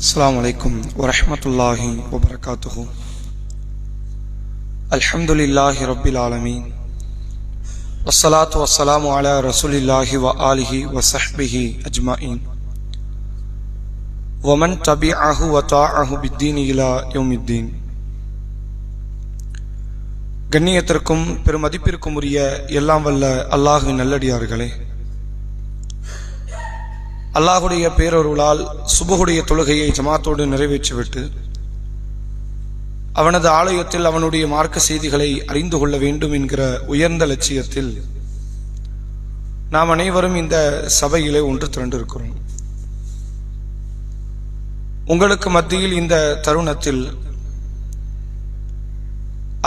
அஸ்ஸலாமு அலைக்கும் வரஹ்மத்துல்லாஹி வபரகாத்துஹு. அல்ஹம்துலில்லாஹி ரப்பில் ஆலமீன். வஸ்ஸலாத்து வஸ்ஸலாமு அலா ரசூலில்லாஹி வ ஆலிஹி வ ஸஹ்பிஹி அஜ்மாயின். வமன் தபிஅஹு வ தாஅஹு பித்தீன் இலா யௌமித்தீன். கண்ணியத்திற்கும் பெருமதிப்பிற்கும் உரிய எல்லாம் வல்ல அல்லாஹ்வின் நல்லடியார்களே, அல்லாஹுடைய பேரருளால் சுபஹுடைய தொழுகையை ஜமாத்தோடு நிறைவேற்றிவிட்டு அவனது ஆலயத்தில் அவனுடைய மார்க்க செய்திகளை அறிந்து கொள்ள வேண்டும் என்கிற உயர்ந்த லட்சியத்தில் நாம் அனைவரும் இந்த சபையிலே ஒன்று திரண்டிருக்கிறோம். உங்களுக்கு மத்தியில் இந்த தருணத்தில்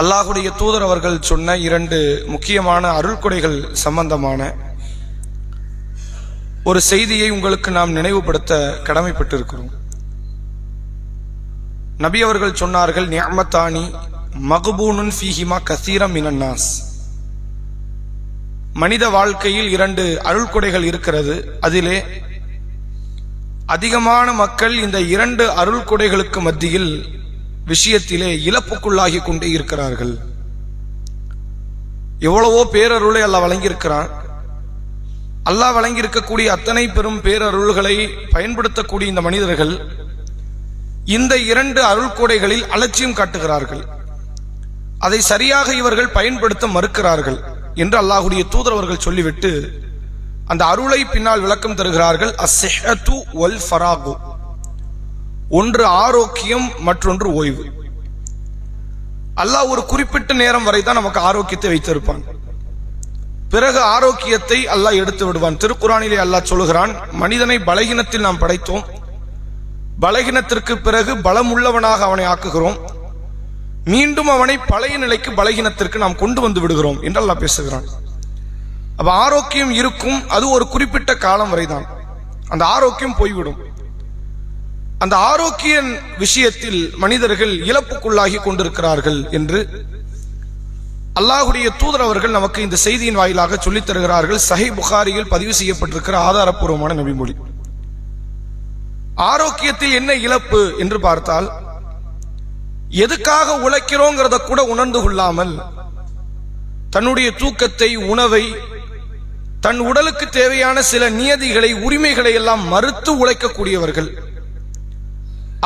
அல்லாஹுடைய தூதர் அவர்கள் சொன்ன 2 முக்கியமான அருள்கொடைகள் சம்பந்தமான ஒரு செய்தியை உங்களுக்கு நாம் நினைவுபடுத்த கடமைப்பட்டிருக்கிறோம். நபி அவர்கள் சொன்னார்கள், நிஅமத்தானி மக்பூனுன் ஃபீஹிமா கஸீரம் மினன் நாஸ். மனித வாழ்க்கையில் 2 அருள்கொடைகள் இருக்கிறது. அதிலே அதிகமான மக்கள் இந்த 2 அருள்கொடைகளுக்கு மத்தியில் விஷயத்திலே இழப்புக்குள்ளாகி கொண்டே இருக்கிறார்கள். எவ்வளவோ பேரருளை அல்லாஹ் வழங்கியிருக்கிறான். அல்லாஹ் வழங்கியிருக்கக்கூடிய அத்தனை பெரும் பேரருள்களை பயன்படுத்தக்கூடிய இந்த மனிதர்கள் இந்த 2 அருள்கொடைகளில் அலட்சியம் காட்டுகிறார்கள். அதை சரியாக இவர்கள் பயன்படுத்த மறுக்கிறார்கள் என்று அல்லாஹுடைய தூதர் அவர்கள் சொல்லிவிட்டு அந்த அருளை பின்னால் விளக்கம் தருகிறார்கள். அஸ்ஸிஹ்ஹத்து வல் ஃபராகு. ஒன்று ஆரோக்கியம், மற்றொன்று ஓய்வு. அல்லாஹ் ஒரு குறிப்பிட்ட நேரம் வரை தான் நமக்கு ஆரோக்கியத்தை வைத்திருப்பான். பிறகு ஆரோக்கியத்தை அல்லாஹ் எடுத்து விடுவான். திருக்குரானிலே அல்லாஹ் சொல்கிறான், மனிதனை பலகீனத்தில் நாம் படைத்தோம், பலகீனத்திற்கு பிறகு பலமுள்ளவனாக அவனை ஆக்குகிறோம், மீண்டும் அவனை பழைய நிலைக்கு பலகீனத்திற்கு நாம் கொண்டு வந்து விடுகிறோம் என்று அல்லாஹ் பேசுகிறான். அப்ப ஆரோக்கியம் இருக்கும், அது ஒரு குறிப்பிட்ட காலம் வரைதான். அந்த ஆரோக்கியம் போய்விடும். அந்த ஆரோக்கிய விஷயத்தில் மனிதர்கள் இழப்புக்குள்ளாகி கொண்டிருக்கிறார்கள் என்று அல்லாஹுடைய தூதர் அவர்கள் நமக்கு இந்த செய்தியின் வாயிலாக சொல்லித் தருகிறார்கள். சஹீஹ் புகாரியில் பதிவு செய்யப்பட்டிருக்கிற ஆதாரப்பூர்வமான நபிமொழி. ஆரோக்கியத்தில் என்ன இழப்பு என்று பார்த்தால், எதுக்காக உழைக்கிறோங்கிறத கூட உணர்ந்து கொள்ளாமல் தன்னுடைய தூக்கத்தை, உணவை, தன் உடலுக்கு தேவையான சில நியதிகளை, உரிமைகளை எல்லாம் மறுத்து உழைக்கக்கூடியவர்கள்.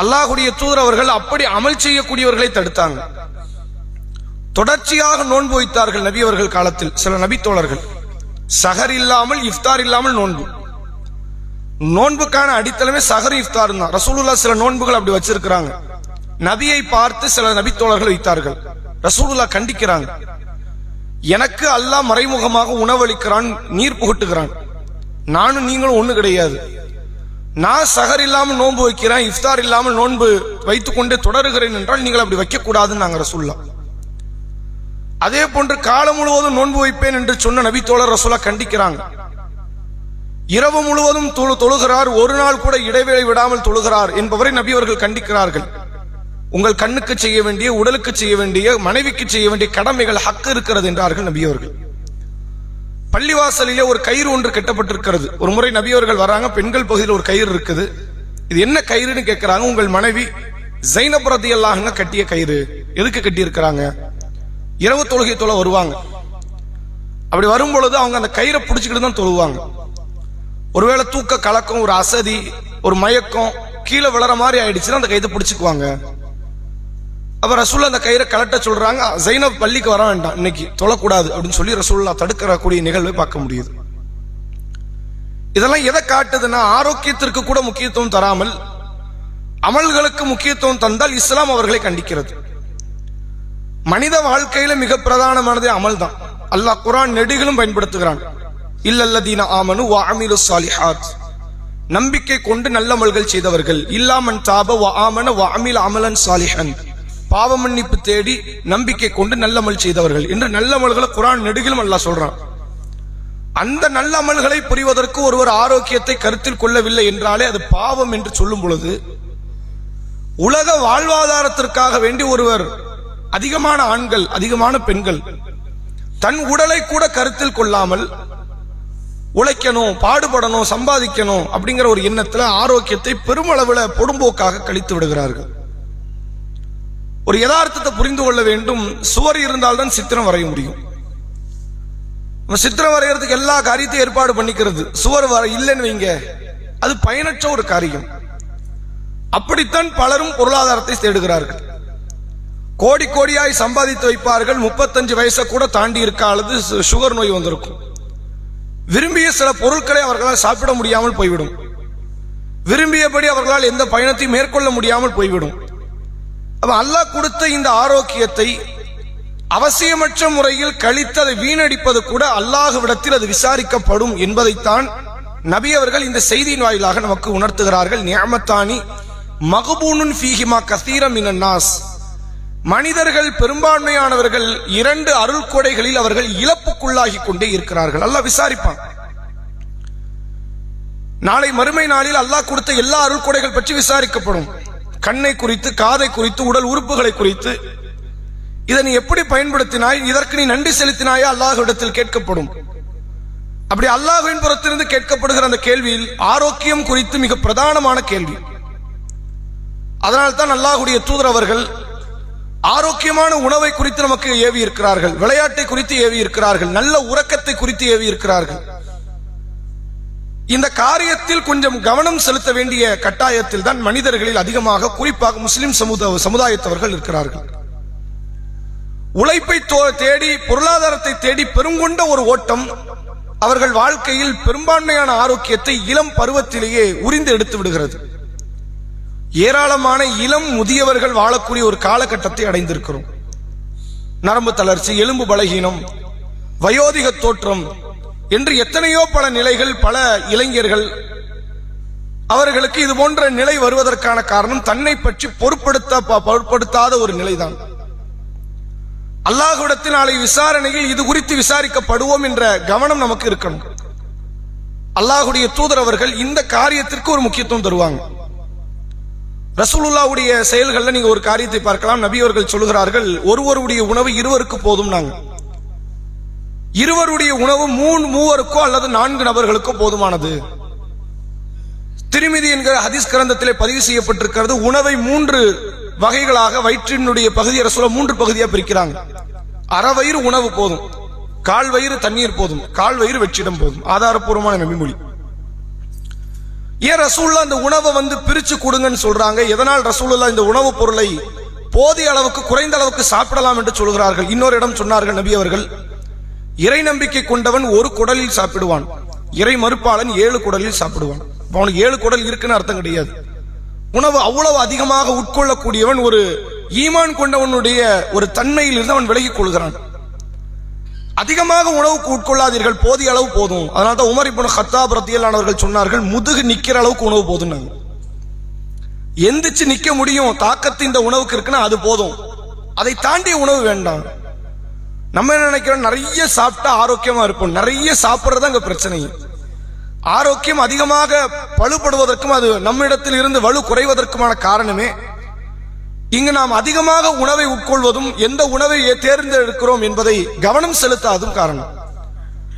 அல்லாஹுடைய தூதர் அவர்கள் அப்படி அமல் செய்யக்கூடியவர்களை தடுத்தாங்க. தொடர்ச்சியாக நோன்பு வைத்தார்கள் நபி அவர்கள் காலத்தில். சில நபி தோழர்கள் சஹர் இல்லாமல், இஃப்தார் இல்லாமல் நோன்பு. நோன்புக்கான அடித்தளமே சஹர் இஃப்தார் தான். ரசூலுல்லாஹ் சில நோன்புகள் அப்படி வச்சிருக்கிறாங்க. நபியை பார்த்து சில நபி தோழர்கள் வைத்தார்கள். ரசூலுல்லாஹ் கண்டிக்கிறாங்க, எனக்கு அல்லாஹ் மறைமுகமாக உணவளிக்கிறான், நீர் புகட்டுகிறான், நானும் நீங்களும் ஒண்ணு கிடையாது. நான் சஹர் இல்லாமல் நோன்பு வைக்கிறேன், இஃப்தார் இல்லாமல் நோன்பு வைத்துக் கொண்டே தொடருகிறேன் என்றால் நீங்கள் அப்படி வைக்க கூடாதுன்னு நாங்க ரசூலுல்லாஹ். அதே போன்று காலம் முழுவதும் நோன்பு வைப்பேன் என்று சொன்ன நபி தோழர் ரசூலுல்லாஹ் கண்டிக்கிறாங்க. இரவு முழுவதும் தொழுகிறார், ஒரு நாள் கூட இடைவேளை விடாமல் தொழுகிறார் என்பவரை நபி அவர்கள் கண்டிக்கிறார்கள். உங்கள் கண்ணுக்கு செய்ய வேண்டிய, உடலுக்கு செய்ய வேண்டிய, மனைவிக்கு செய்ய வேண்டிய கடமைகள், ஹக்கு இருக்கிறது என்றார்கள் நபி அவர்கள். பள்ளிவாசலிலே ஒரு கயிறு ஒன்று கட்டப்பட்டிருக்கிறது. ஒரு முறை நபி அவர்கள் வராங்க, பெண்கள் பகுதியில் ஒரு கயிறு இருக்குது. இது என்ன கயிறுன்னு கேட்கிறாங்க. உங்கள் மனைவி ஸைனப் ரலியல்லாஹு அன்ஹா கட்டிய கயிறு. எதுக்கு கட்டி இருக்கிறாங்க? இரவு தொழுகை தொழ வருவாங்க. அப்படி வரும் பொழுது அவங்க அந்த கயிறை பிடிச்சுக்கிட்டு தான் தொழுவாங்க. ஒருவேளை தூக்க கலக்கம், ஒரு அசதி, ஒரு மயக்கம், கீழே விழற மாதிரி ஆயிடுச்சுன்னா அந்த கயிறை பிடிச்சுக்குவாங்க. அப்ப ரசூலுல்லாஹ் அந்த கயிறை கலட்ட சொல்றாங்க. ஸைனப் பள்ளிக்கு வர வேண்டாம், இன்னைக்கு தொழக்கூடாது அப்படின்னு சொல்லி ரசூலுல்லாஹ் தடுக்கக்கூடிய நிகழ்வை பார்க்க முடியுது. இதெல்லாம் எதை காட்டுதுன்னா, ஆரோக்கியத்திற்கு கூட முக்கியத்துவம் தராமல் அமல்களுக்கு முக்கியத்துவம் தந்தால் இஸ்லாம் அவர்களை கண்டிக்கிறது. மனித வாழ்க்கையில மிக பிரதானமானதே அமல் தான். அல்லாஹ் குர்ஆன் நெடுகிலும் பயன்படுத்துகிறான். இல்லல்லதீன ஆமனு வ அமிலுஸ் ஸாலிஹாத். நம்பிக்கை கொண்டு நல்ல அமல்கள் செய்தவர்கள். இல்லா மன் தாப வ ஆமன வ அமில அமலன் ஸாலிஹன். பாவ மன்னிப்பு தேடி நம்பிக்கை கொண்டு நல்ல அமல் செய்தவர்கள் என்று நல்ல அமல்களை குர்ஆன் நெடுகிலும் அல்லாஹ் சொல்றான். அந்த நல்ல அமல்களை புரிவதற்கு ஒருவர் ஆரோக்கியத்தை கருத்தில் கொள்ளவில்லை என்றாலே அது பாவம் என்று சொல்லும் பொழுது, உலக வாழ்வாதாரத்திற்காக வேண்டி ஒருவர், அதிகமான ஆண்கள், அதிகமான பெண்கள் தன் உடலை கூட கருத்தில் கொள்ளாமல் உழைக்கணும், பாடுபடணும், சம்பாதிக்கணும் அப்படிங்கிற ஒரு எண்ணத்துல ஆரோக்கியத்தை பெருமளவில் பொடும்போக்காக கழித்து விடுகிறார்கள். ஒரு யதார்த்தத்தை புரிந்து கொள்ள வேண்டும். சுவர் இருந்தால்தான் சித்திரம் வரைய முடியும். சித்திரம் வரைகிறதுக்கு எல்லா காரியத்தையும் ஏற்பாடு பண்ணிக்கிறது. சுவர் வர இல்லைன்னு வைங்க, அது பயனற்ற ஒரு காரியம். அப்படித்தான் பலரும் பொருளாதாரத்தை தேடுகிறார்கள். கோடி கோடியாய் சம்பாதித்து வைப்பார்கள். 35 வயசை கூட தாண்டி இருக்க அல்லது சுகர் நோய் வந்திருக்கும். விரும்பிய சில பொருட்களை அவர்களால் சாப்பிட முடியாமல் போய்விடும். விரும்பியபடி அவர்களால் எந்த பயணத்தையும் மேற்கொள்ள முடியாமல் போய்விடும். அப்ப அல்லாஹ் கொடுத்த இந்த ஆரோக்கியத்தை அவசியமற்ற முறையில் கழித்து அதை வீணடிப்பது கூட அல்லாஹ்விடத்தில் அது விசாரிக்கப்படும் என்பதைத்தான் நபி அவர்கள் இந்த செய்தியின் வாயிலாக நமக்கு உணர்த்துகிறார்கள். நிஅமத்தானி மக்பூனுன் ஃபீஹிமா கஸீரம் மினன் நாஸ். மனிதர்கள் பெரும்பான்மையானவர்கள் 2 அருள் கொடைகளில் அவர்கள் இழப்புக்குள்ளாகி கொண்டே இருக்கிறார்கள். அல்லாஹ் விசாரிப்பான். நாளை மறுமை நாளில் அல்லாஹ் கொடுத்த எல்லா அருள் கொடைகள் பற்றி விசாரிக்கப்படும். கண்ணை குறித்து, காதை குறித்து, உடல் உறுப்புகளை குறித்து, இதை நீ எப்படி பயன்படுத்தினாய், இதற்கு நீ நன்றி செலுத்தினாயா அல்லாஹ்விடத்தில் கேட்கப்படும். அப்படி அல்லாஹ்வின் புறத்திலிருந்து கேட்கப்படுகிற அந்த கேள்வியில் ஆரோக்கியம் குறித்து மிக பிரதானமான கேள்வி. அதனால்தான் அல்லாஹ்வுடைய தூதர் அவர்கள் ஆரோக்கியமான உணவை குறித்து நமக்கு ஏவி இருக்கிறார்கள், விளையாட்டை குறித்து ஏவி இருக்கிறார்கள், நல்ல உறக்கத்தை குறித்து ஏவி இருக்கிறார்கள். இந்த காரியத்தில் கொஞ்சம் கவனம் செலுத்த வேண்டிய கட்டாயத்தில் தான் மனிதர்களில் அதிகமாக, குறிப்பாக முஸ்லிம் சமுதாயத்தவர்கள் இருக்கிறார்கள். உழைப்பை தேடி, பொருளாதாரத்தை தேடி பெருங்கொண்ட ஒரு ஓட்டம் அவர்கள் வாழ்க்கையில் பெரும்பான்மையான ஆரோக்கியத்தை இளம் பருவத்திலேயே உரிந்து எடுத்து விடுகிறது. ஏராளமான இளம் முதியவர்கள் வாழக்கூடிய ஒரு காலகட்டத்தை அடைந்திருக்கிறோம். நரம்பு தளர்ச்சி, எலும்பு பலகீனம், வயோதிக தோற்றம் என்று எத்தனையோ பல நிலைகள், பல இளைஞர்கள் அவர்களுக்கு இது போன்ற நிலை வருவதற்கான காரணம் தன்னை பற்றி பொருட்படுத்தாத ஒரு நிலைதான். அல்லாஹ்விடத்தில் நாளை விசாரணையில் இது குறித்து விசாரிக்கப்படுவோம் என்ற கவனம் நமக்கு இருக்கணும். அல்லாஹ்வுடைய தூதர் அவர்கள் இந்த காரியத்திற்கு ஒரு முக்கியத்துவம் தருவாங்க. ரசூலுல்லாஹ்வுடைய செயல்கள்ல நீங்க ஒரு காரியத்தை பார்க்கலாம். நபி அவர்கள் சொல்கிறார்கள், ஒருவருடைய உணவு இருவருக்கு போதும். இருவருடைய உணவு மூவருக்கோ அல்லது 4 நபர்களுக்கோ போதுமானது. திர்மிதி என்கிற ஹதீஸ் கிரந்தத்திலே பதிவு செய்யப்பட்டிருக்கிறது. உணவை 3 வகைகளாக, வயிற்றினுடைய பகுதியை ரசூலுல்லாஹ் 3 பகுதியாக பிரிக்கிறாங்க. அரை வயிறு உணவு போதும், கால் வயிறு தண்ணீர் போதும், கால் வயிறு வெற்றிடம் போதும். ஆதாரப்பூர்வமான நபிமொழி. ஏன் ரசூலுல்லாஹ் இந்த உணவை பிரிச்சு கொடுங்கன்னு சொல்றாங்க? எதனால் ரசூலுல்லாஹ் இந்த உணவுப் பொருளை போதிய அளவுக்கு, குறைந்த அளவுக்கு சாப்பிடலாம் என்று சொல்கிறார்கள்? இன்னொரு இடம் சொன்னார்கள் நபி அவர்கள், இறை நம்பிக்கை கொண்டவன் 1 குடலில் சாப்பிடுவான், இறை மறுப்பாளன் 7 குடலில் சாப்பிடுவான். அவனுக்கு 7 குடல் இருக்குன்னு அர்த்தம் கிடையாது. உணவு அவ்வளவு அதிகமாக உட்கொள்ளக்கூடியவன் ஒரு ஈமான் கொண்டவனுடைய ஒரு தன்மையில் இருந்து அவன் விலகிக் கொள்கிறான். அதிகமாக உணவுக்கு உட்கொள்ளாதீர்கள், போதிய அளவு போதும். அதனால்தான் உமர் இப்னு கத்தாப் ரலியல்லாஹு அவர்கள் சொன்னார்கள், முதுகு நிக்கிற அளவுக்கு உணவு போதும். எந்திரிச்சு நிக்க முடியும், தாக்கத்து இந்த உணவுக்கு இருக்குன்னா அது போதும், அதை தாண்டிய உணவு வேண்டாம். நம்ம என்ன நினைக்கிறோம், நிறைய சாப்பிட்டா ஆரோக்கியமா இருப்போம். நிறைய சாப்பிட்றது அங்க பிரச்சனை. ஆரோக்கியம் அதிகமாக பழுப்படுவதற்கும் அது நம்மிடத்தில் இருந்து வலு குறைவதற்குமான காரணமே இங்கு நாம் அதிகமாக உணவை உட்கொள்வதும், எந்த உணவை தேர்ந்தெடுக்கிறோம் என்பதை கவனம் செலுத்தாதும் காரணம்.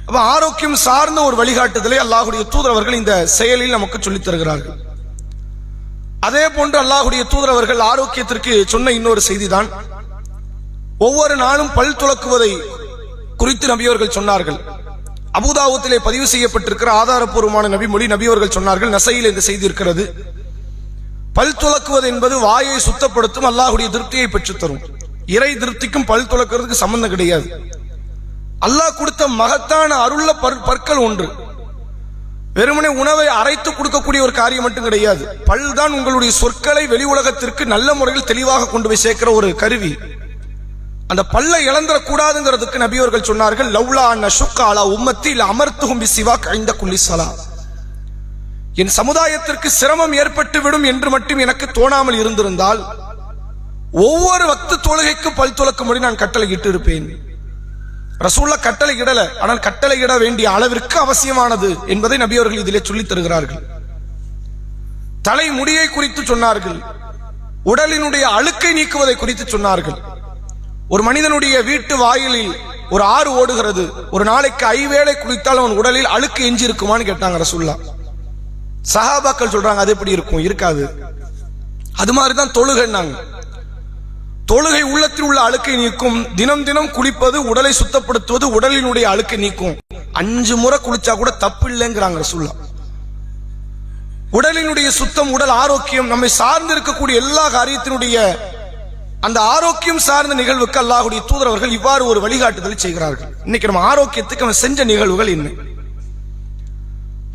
அப்ப ஆரோக்கியம் சார்ந்த ஒரு வழிகாட்டுதலை அல்லாஹ்வுடைய தூதர் அவர்கள் இந்த செயலில் நமக்கு சொல்லித் தருகிறார்கள். அதே போன்று அல்லாஹ்வுடைய தூதர் அவர்கள் ஆரோக்கியத்திற்கு சொன்ன இன்னொரு செய்திதான், ஒவ்வொரு நாளும் பல் துலக்குவதை குறித்து நபியவர்கள் சொன்னார்கள். அபூதாவுத்திலே பதிவு செய்யப்பட்டிருக்கிற ஆதாரப்பூர்வமான நபிமொழி. நபியவர்கள் சொன்னார்கள், நசையில் இந்த செய்தி இருக்கிறது, பல் துலக்குவது என்பது வாயை சுத்தப்படுத்தும், அல்லாஹ்வுடைய திருப்தியை பெற்றுத்தரும். இறை திருப்திக்கும் பல் துலக்கிறதுக்கு சம்பந்தம் கிடையாது. அல்லாஹ் கொடுத்த மகத்தான அருள்ள பற்கள் ஒன்று. வெறுமனே உணவை அரைத்து கொடுக்கக்கூடிய ஒரு காரியம் மட்டும் கிடையாது. பல் தான் உங்களுடைய சொற்களை வெளி உலகத்திற்கு நல்ல முறையில் தெளிவாக கொண்டு போய் சேர்க்கிற ஒரு கருவி. அந்த பல்லை இழந்துடக்கூடாதுங்கிறதுக்கு நபியவர்கள் சொன்னார்கள், லவ்லா அன்ஷுக்க அலா உம்மத்தி லஅமர்துஹும் பிஸ்ஸிவாக் இன்த குல்லி ஸலா. என் சமுதாயத்திற்கு சிரமம் ஏற்பட்டு விடும் என்று மட்டும் எனக்கு தோணாமல் இருந்திருந்தால் ஒவ்வொரு வக்து தொழுகைக்கு பல் துலக்கும்படி நான் கட்டளையிட்டு இருப்பேன். ரசூலுல்லாஹ் கட்டளை இடல, ஆனால் கட்டளை இட வேண்டிய அளவிற்கு அவசியமானது என்பதை நபியவர்கள் இதிலே சொல்லித் தருகிறார்கள். தலை முடியை குறித்து சொன்னார்கள், உடலினுடைய அழுக்கை நீக்குவதை குறித்து சொன்னார்கள். ஒரு மனிதனுடைய வீட்டு வாயிலில் ஒரு ஆறு ஓடுகிறது, ஒரு நாளைக்கு 5 வேளை குளித்தால் அவன் உடலில் அழுக்கு எஞ்சி இருக்குமான்னு கேட்டாங்க ரசூலுல்லாஹ். சஹாபாக்கள் சொல்றாங்க, அது எப்படி இருக்கும்? இருக்காது. அது மாதிரிதான் தொழுகைன்னாங்க. தொழுகை உள்ளத்தில் உள்ள அழுக்கை நீக்கும். தினம் தினம் குளிப்பது உடலை சுத்தப்படுத்துவது, உடலினுடைய அழுக்கை நீக்கும். 5 முறை குளிச்சா கூட தப்பு இல்லைங்கிறாங்க ரசூலுல்லாஹ். உடலினுடைய சுத்தம், உடல் ஆரோக்கியம், நம்மை சார்ந்து இருக்கக்கூடிய எல்லா காரியத்தினுடைய அந்த ஆரோக்கியம் சார்ந்த நிகழ்வுக்கு அல்லாஹ்வுடைய தூதர் அவர்கள் இவ்வாறு ஒரு வழிகாட்டுதலை செய்கிறார்கள். இன்னைக்கு நம்ம ஆரோக்கியத்துக்கு அவன் செஞ்ச நிகழ்வுகள் என்ன?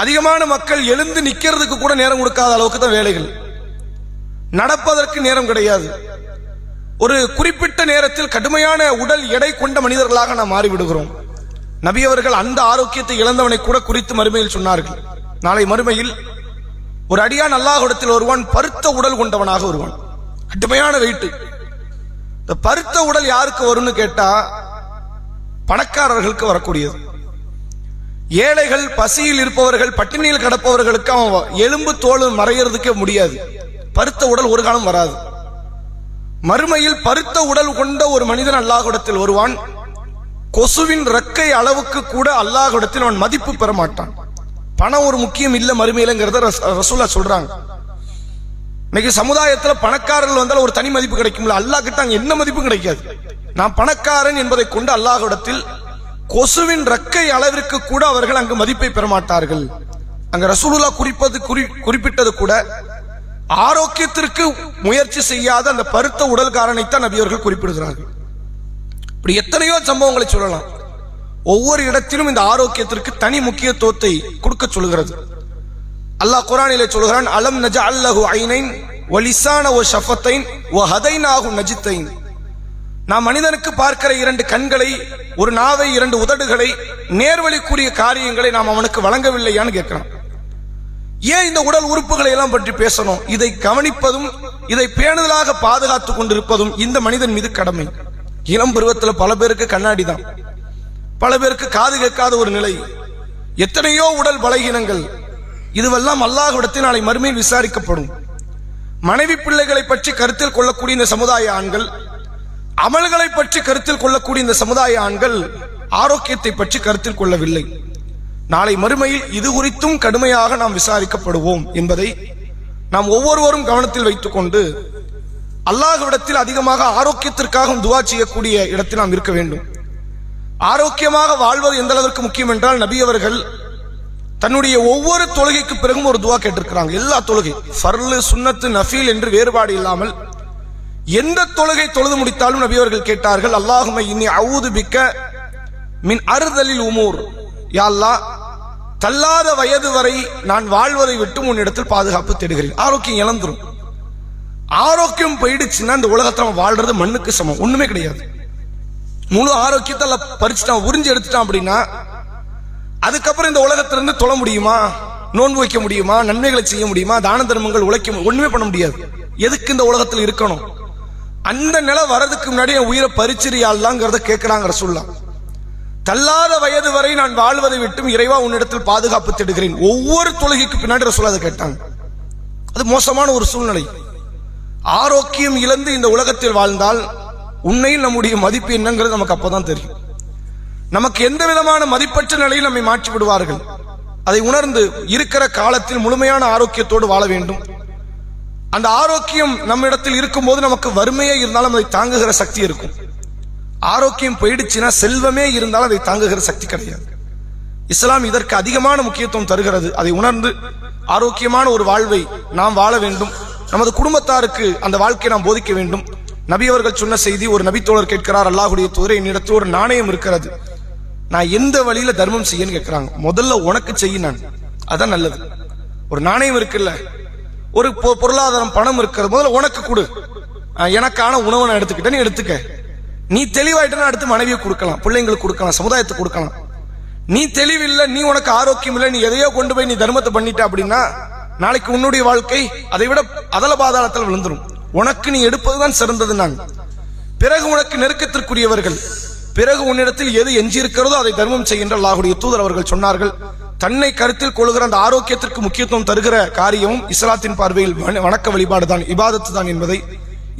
அதிகமான மக்கள் எழுந்து நிக்கிறதுக்கு கூட நேரம் கொடுக்காத அளவுக்கு தான் வேலைகள், நடப்பதற்கு நேரம் கிடையாது. ஒரு குறிப்பிட்ட நேரத்தில் கடுமையான உடல் எடை கொண்ட மனிதர்களாக நாம் மாறிவிடுகிறோம். நபி அவர்கள் அந்த ஆரோக்கியத்தை இழந்தவனை கூட குறித்து மறுமையில் சொன்னார்கள், நாளை மறுமையில் ஒரு அடியான் அல்லாஹ்விடத்தில் வருவான், பருத்த உடல் கொண்டவனாக வருவான், கடுமையான வெயிட். இந்த பருத்த உடல் யாருக்கு வரும்னு கேட்டா பணக்காரர்களுக்கு வரக்கூடியது. ஏழைகள், பசியில் இருப்பவர்கள், பட்டினியில் கிடப்பவர்களுக்கு அவன் எலும்பு தோல் மறைகிறதுக்கே முடியாது. பருத்த உடல் ஒரு காலம் வராது. மறுமையில் பருத்த உடல் கொண்ட ஒரு மனிதன் அல்லாஹ்விடத்தில் வருவான், கொசுவின் ரெக்கை அளவுக்கு கூட அல்லாஹ்விடத்தில் அவன் மதிப்பு பெற மாட்டான். பணம் ஒரு முக்கியம் இல்ல மறுமையிலங்கிறத ரசூலுல்லாஹ் சொல்றாங்க. இன்னைக்கு சமுதாயத்தில் பணக்காரர்கள் வந்தால் ஒரு தனி மதிப்பு கிடைக்கும்ல, அல்லாஹ் கிட்ட அங்க என்ன மதிப்பு கிடைக்காது. நான் பணக்காரன் என்பதை கொண்டு அல்லாஹ்விடத்தில் கொசுவின் ரெக்கை அளவிற்கு கூட அவர்கள் அங்கு மதிப்பை பெற மாட்டார்கள். அங்க ரசூலுல்லாஹ் குறிப்பிட்டது கூட ஆரோக்கியத்திற்கு முயற்சி செய்யாத அந்த பருத்த உடல்காரனைத்தான் நபி அவர்கள் குறிப்பிடுகிறார்கள். இப்படி எத்தனையோ சம்பவங்களை சொல்லலாம். ஒவ்வொரு இடத்திலும் இந்த ஆரோக்கியத்திற்கு தனி முக்கியத்துவத்தை கொடுக்க சொல்கிறது. அல்லாஹ் குர்ஆனிலே சொல்கிறான், அலம் நஜஅல் லஹு ஐனைன் வ லிஸான வ ஷஃபத்தைன் வ ஹதைனாஹு நஜ்தைன். நாம் மனிதனுக்கு பார்க்கிற 2 கண்களை, ஒரு நாவை, 2 உதடுகளை, நேர்வழிக்குரிய காரியங்களை நாம் அவனுக்கு வழங்கவில்லையான்னு கேட்கிறான். ஏன் இந்த உடல் உறுப்புகளை எல்லாம் பற்றி பேசணும்? இதை கவனிப்பதும் இதை பேணுதலாக பாதுகாத்துக் கொண்டிருப்பதும் இந்த மனிதன் மீது கடமை. இளம் பருவத்தில் பல பேருக்கு கண்ணாடி தான், பல பேருக்கு காது கேட்காத ஒரு நிலை, எத்தனையோ உடல் பலகீனங்கள். இதுவெல்லாம் அல்லாஹ்விடத்தில் நாளை மறுமையில் விசாரிக்கப்படும். மனைவி பிள்ளைகளை பற்றி கருத்தில் கொள்ளக்கூடிய இந்த சமுதாய ஆண்கள், அமல்களை பற்றி கருத்தில் கொள்ளக்கூடிய இந்த சமுதாய ஆண்கள் ஆரோக்கியத்தை பற்றி கருத்தில் கொள்ளவில்லை. நாளை மறுமையில் இது குறித்தும் கடுமையாக நாம் விசாரிக்கப்படுவோம் என்பதை நாம் ஒவ்வொருவரும் கவனத்தில் வைத்துக் கொண்டு அல்லாஹ்விடத்தில் அதிகமாக ஆரோக்கியத்திற்காக துஆ செய்யக்கூடிய இடத்தில் நாம் இருக்க வேண்டும். ஆரோக்கியமாக வாழ்வது எந்த அளவிற்கு முக்கியம் என்றால், நபி அவர்கள் தன்னுடைய ஒவ்வொரு தொழுகைக்கு பிறகும் ஒரு துஆ கேட்டிருக்கிறாங்க. எல்லா தொழுகை, ஃபர்லு, சுன்னத்து, நஃபீல் என்று வேறுபாடு இல்லாமல் எந்த தொழுகை தொழுது முடித்தாலும் நபி அவர்கள் கேட்டார்கள், அல்லாஹும்ம இன்னி அஊது பிக்க மின் அர்தலில் உமூர். யா அல்லாஹ், தள்ளாத வயது வரை நான் வாழ்வதை விட்டு உன்னிடத்தில் பாதுகாப்பு தேடுகிறேன். ஆரோக்கியம் இழந்துரும். ஆரோக்கியம் போயிடுச்சுன்னா இந்த உலகத்தில் வாழ்றது மண்ணுக்கு சமம், ஒண்ணுமே கிடையாது. முழு ஆரோக்கியத்தை பறிச்சுட்டான், உறிஞ்சு எடுத்துட்டான் அப்படின்னா அதுக்கப்புறம் இந்த உலகத்திலிருந்து தொழ முடியுமா? நோன்பு வைக்க முடியுமா? நன்மைகளை செய்ய முடியுமா? தான தர்மங்கள் உழைக்க ஒண்ணுமே பண்ண முடியாது. எதுக்கு இந்த உலகத்தில் இருக்கணும்? அந்த நிலை வர்றதுக்கு முன்னாடி என் உயிரை பறிச்சிரியாலாங்கிறத கேட்கிறாங்க ரசூலுல்லாஹ். தள்ளாத வயது வரை நான் வாழ்வதை விட்டும் இறைவா உன்னிடத்தில் பாதுகாப்பு தேடுகிறேன். ஒவ்வொரு தொழுகைக்கு பின்னாடி ரசூலுல்லாஹ் அதை கேட்டாங்க. அது மோசமான ஒரு சூழ்நிலை. ஆரோக்கியம் இழந்து இந்த உலகத்தில் வாழ்ந்தால் உண்மையில் நம்முடைய மதிப்பு என்னங்கிறது நமக்கு அப்பதான் தெரியும். நமக்கு எந்த விதமான மதிப்பற்ற நிலையில் நம்மை மாற்றி விடுவார்கள். அதை உணர்ந்து இருக்கிற காலத்தில் முழுமையான ஆரோக்கியத்தோடு வாழ வேண்டும். அந்த ஆரோக்கியம் நம்மிடத்தில் இருக்கும் போது நமக்கு வறுமையே இருந்தாலும் அதை தாங்குகிற சக்தி இருக்கும். ஆரோக்கியம் போயிடுச்சுன்னா செல்வமே இருந்தாலும் அதை தாங்குகிற சக்தி கிடையாது. இஸ்லாம் இதற்கு அதிகமான முக்கியத்துவம் தருகிறது. அதை உணர்ந்து ஆரோக்கியமான ஒரு வாழ்வை நாம் வாழ வேண்டும். நமது குடும்பத்தாருக்கு அந்த வாழ்க்கையை நாம் போதிக்க வேண்டும். நபி அவர்கள் சொன்ன செய்தி, ஒரு நபித்தோழர் கேட்கிறார், அல்லாஹ்வுடைய தூதரே, என்னிடத்தில் ஒரு நாணயம் இருக்கிறது, நான் எந்த வழியில தர்மம் செய்யன்னு கேட்கிறாங்க. முதல்ல உனக்கு செய்ய, நான் அதான் நல்லது. ஒரு நாணயம் இருக்குல்ல, ஒரு பொருளாதாரம், பணம் இருக்கிறது, முதல்ல உனக்கு கொடு. எனக்கான உணவை நான் எடுத்துக்கிட்டேன், நீ எடுத்துக்க. நீ தெளிவாயிட்டா அடுத்து மனைவியை கொடுக்கலாம், பிள்ளைங்களுக்கு கொடுக்கலாம், சமுதாயத்தை கொடுக்கலாம். நீ தெளிவில்லை, நீ உனக்கு ஆரோக்கியம் இல்லை, நீ எதையோ கொண்டு போய் நீ தர்மத்தை பண்ணிட்ட அப்படின்னா நாளைக்கு உன்னுடைய வாழ்க்கை அதை விட அதல பாதாளத்தில் விழுந்துரும். உனக்கு நீ எடுப்பதுதான் சிறந்தது. நான் பிறகு உனக்கு நெருக்கத்திற்குரியவர்கள், பிறகு உன்னிடத்தில் எது எஞ்சியிருக்கிறதோ அதை தர்மம் செய்கின்ற அல்லாஹ்வுடைய தூதர் அவர்கள் சொன்னார்கள். தன்னை கருத்தில் கொள்கிற அந்த ஆரோக்கியத்திற்கு முக்கியத்துவம் தருகிற காரியமும் இஸ்லாத்தின் பார்வையில் வணக்க வழிபாடு தான், இபாதத்து தான் என்பதை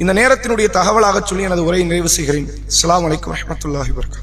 இந்த நேரத்தினுடைய தகவலாக சொல்லி எனது உரையை நிறைவு செய்கிறேன். அஸ்ஸலாமு அலைக்கும் வரஹ்மத்துல்லாஹி வபரகாத்துஹு.